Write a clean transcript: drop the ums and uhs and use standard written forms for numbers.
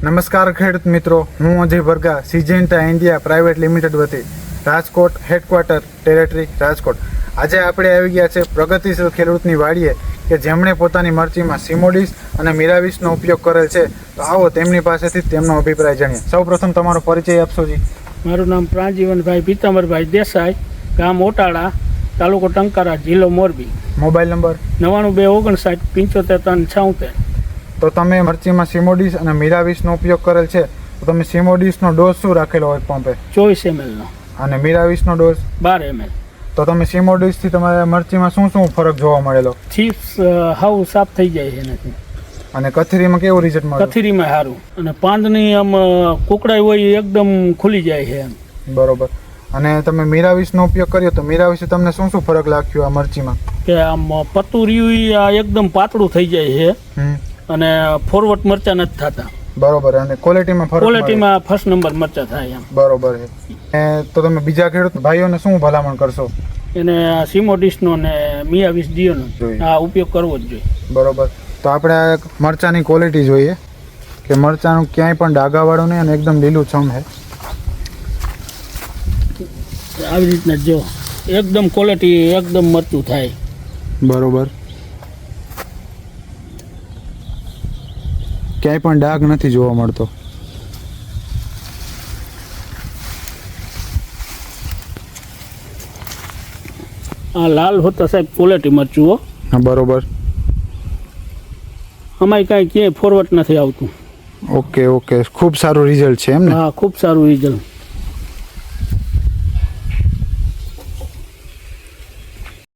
નમસ્કાર ખેડૂત મિત્રો, હું અજય ભરગા સિજેન્ટા ઇન્ડિયા પ્રાઇવેટ લિમિટેડ વતી રાજકોટ હેડક્વાર્ટર ટેરેટરી રાજકોટ. આજે આપણે આવી ગયા છે પ્રગતિશીલ ખેડૂતની વાડીએ કે જેમણે પોતાની મરચીમાં સિમોડીસ અને મિરાવિસનો ઉપયોગ કરેલ છે. તો આવો તેમની પાસેથી તેમનો અભિપ્રાય જાણીએ. સૌપ્રથમ તમારો પરિચય આપશો જી. મારું નામ પ્રાણજીવનભાઈ પીતાંબરભાઈ દેસાઈ, ગામ ઓટાળા, તાલુકો ટંકારા, જિલ્લો મોરબી. Mobile number 9259 75 376. તો તમે મરચીમાં સિમોડીસ અને મિરાવિસનો ઉપયોગ કરેલ છે, તો તમે સિમોડીસનો ડોઝ શું રાખેલો હોય પંપે? 24 ml અને મિરાવિસનો ડોઝ 12 ml. તો તમે સિમોડીસથી તમારા મરચીમાં શું શું ફરક જોવા મળેલો? ચીપ્સ હાવ સાફ થઈ જાય છે એનાથી. અને કથરીમાં કેવું રિઝલ્ટ મળે? કથીરીમાં સારું, અને પાંદની આમ કુકડાઈ હોય એ એકદમ ખુલી જાય છે એમ. બરોબર. અને તમે મિરાવિસનો ઉપયોગ કર્યો તો મિરાવિસે તમને શું શું ફરક લાગ્યો આ મરચીમાં? કે આમ પત્તું રહ્યું એકદમ પાતળું થઈ જાય છે અને ફોરવર્ડ મરચા નથી થતા. બરોબર. અને ક્વોલિટીમાં ફરક? ક્વોલિટીમાં ફર્સ્ટ નંબર મરચા થાય એમ. બરોબર છે. તો તમે બીજા ખેડૂત ભાઈઓને શું ભલામણ કરશો? એને સિમોડીસનો ને મિરાવિસ ડીઓનો આ ઉપયોગ કરવો જ જોઈએ. બરોબર. તો આપણે આ મરચાની ક્વોલિટી જોઈએ કે મરચાનું ક્યાંય પણ ડાઘાવાળું નહીં અને એકદમ લીલું છમ છે. આવી રીતના જો એકદમ ક્વોલિટી એકદમ મરચું થાય. બરોબર. ક્યાંય પણ ડાઘ નથી જોવા મળતો. આ લાલ હોતા સાહેબ ક્વોલિટી મરચું હો. હા, બરોબર. અમારે કાંઈ ક્યાંય ફોરવર્ડ નથી આવતું. ઓકે ઓકે, ખૂબ સારું રિઝલ્ટ છે એમ ને? હા, ખૂબ સારું રિઝલ્ટ.